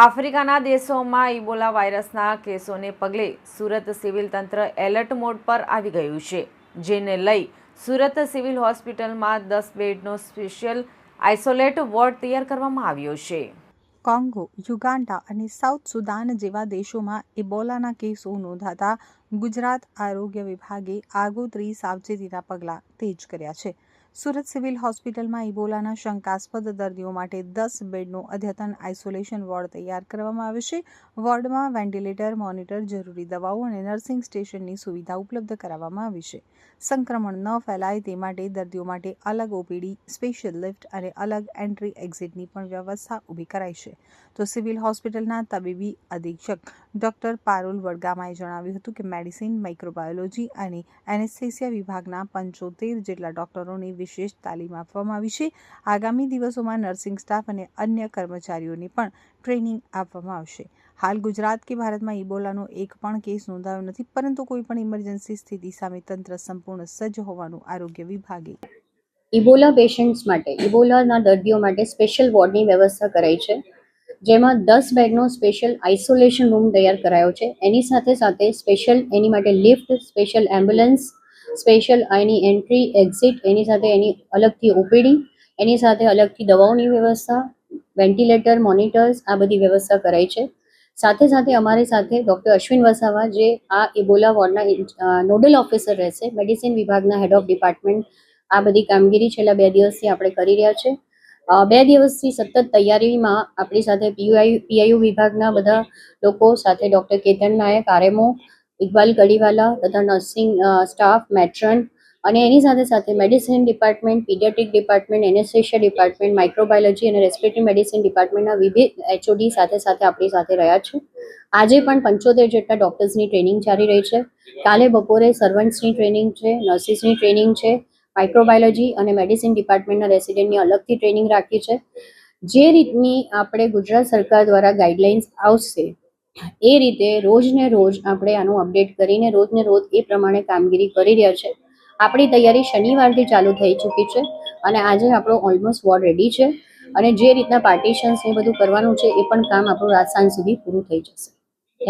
આફ્રિકાના દેશોમાં ઇબોલા વાયરસના કેસોને પગલે સુરત સિવિલ તંત્ર એલર્ટ મોડ પર આવી ગયું છે, જેને લઈ સુરત સિવિલ હોસ્પિટલમાં 10 બેડનો સ્પેશિયલ આઇસોલેટ વોર્ડ તૈયાર કરવામાં આવ્યો છે. કોંગો, યુગાન્ડા અને સાઉથ સુદાન જેવા દેશોમાં ઇબોલાના કેસો નોંધાતા ગુજરાત આરોગ્ય વિભાગે આગોતરી સાવચેતીના પગલાં તેજ કર્યા છે. સુરત સિવિલ હોસ્પિટલમાં ઇબોલાના શંકાસ્પદ દર્દીઓ માટે 10 બેડનો અદ્યતન આઇસોલેશન વોર્ડ તૈયાર કરવામાં આવ્યો છે. વોર્ડમાં વેન્ટિલેટર, મોનિટર, જરૂરી દવાઓ અને નર્સિંગ સ્ટેશનની સુવિધા ઉપલબ્ધ કરાવવામાં આવી છે. સંક્રમણ ન ફેલાય તે માટે દર્દીઓ માટે અલગ ઓપીડી, સ્પેશિયલ લિફ્ટ અને અલગ એન્ટ્રી એક્ઝિટની પણ વ્યવસ્થા ઊભી કરાઈ છે. તો સિવિલ હોસ્પિટલના તબીબી અધિક્ષક ડોક્ટર પારુલ વડગામાએ જણાવ્યું હતું કે મેડિસિન, માઇક્રોબાયોલોજી અને એનેસ્થેસિયા વિભાગના 75 જેટલા ડોક્ટરોને વિશેષ તાલીમ આપવામાં આવી છે. આગામી દિવસોમાં નર્સિંગ સ્ટાફ અને અન્ય કર્મચારીઓને પણ ટ્રેનિંગ આપવામાં આવશે. હાલ ગુજરાત કે ભારતમાં ઇબોલાનો એક પણ કેસ નોંધાયો નથી, પરંતુ કોઈ પણ ઇમરજન્સી સ્થિતિ સામે તંત્ર સંપૂર્ણ સજ્જ હોવાનું આરોગ્ય વિભાગે ઇબોલા પેશન્ટ્સ માટે, ઇબોલાના દર્દીઓ માટે સ્પેશિયલ વોર્ડની વ્યવસ્થા કરાઈ છે, જેમાં 10 બેડનો સ્પેશિયલ આઇસોલેશન રૂમ તૈયાર કરાયો છે. એની સાથે સાથે સ્પેશિયલ એની માટે લિફ્ટ, સ્પેશિયલ એમ્બ્યુલન્સ, સ્પેશિયલ એની એન્ટ્રી એક્ઝિટ, એની સાથે એની અલગથી ઓપીડી, એની સાથે અલગથી દવાઓની વ્યવસ્થા, વેન્ટિલેટર, મોનિટર્સ, આ બધી વ્યવસ્થા કરાઈ છે. સાથે સાથે અમારી સાથે ડૉક્ટર અશ્વિન વસાવા, જે આ ઇબોલા વોર્ડના નોડલ ઓફિસર રહેશે, મેડિસિન વિભાગના હેડ ઓફ ડિપાર્ટમેન્ટ, આ બધી કામગીરી છેલ્લા 2 દિવસથી આપણે કરી રહ્યા છે. 2 દિવસથી સતત તૈયારીમાં આપણી સાથે પીઆઈયુ વિભાગના બધા લોકો સાથે ડૉક્ટર કેતન નાયક, આરએમઓ, ઇકબાલ કડીવાલા તથા નર્સિંગ સ્ટાફ, મેટ્રન અને એની સાથે સાથે medicine department, paediatric department, anaesthesia department, microbiology અને રેસ્પિરેટરી મેડિસિન ડિપાર્ટમેન્ટના વિવિધ એચઓડી સાથે સાથે આપણી સાથે રહ્યા છે. આજે પણ 75 જેટલા ડૉક્ટર્સની ટ્રેનિંગ ચાલી રહી છે. કાલે બપોરે સર્વન્ટ્સની ટ્રેનિંગ છે, નર્સિસની ટ્રેનિંગ છે, માઇક્રોબાયોલોજી અને મેડિસિન ડિપાર્ટમેન્ટના રેસિડેન્ટની અલગથી ટ્રેનિંગ રાખી છે. જે રીતની આપણે ગુજરાત સરકાર દ્વારા ગાઈડલાઇન્સ આવશે એ રીતે રોજને રોજ આપણે આનું અપડેટ કરીને રોજને રોજ એ પ્રમાણે કામગીરી કરી રહ્યા છે. આપણી તૈયારી શનિવારથી ચાલુ થઈ ચૂકી છે અને આજે આપણો ઓલમોસ્ટ વોર્ડ રેડી છે અને જે રીતના પાર્ટીશન્સ એ બધું કરવાનું છે એ પણ કામ આપણું રાત સાંજ સુધી પૂરું થઈ જશે.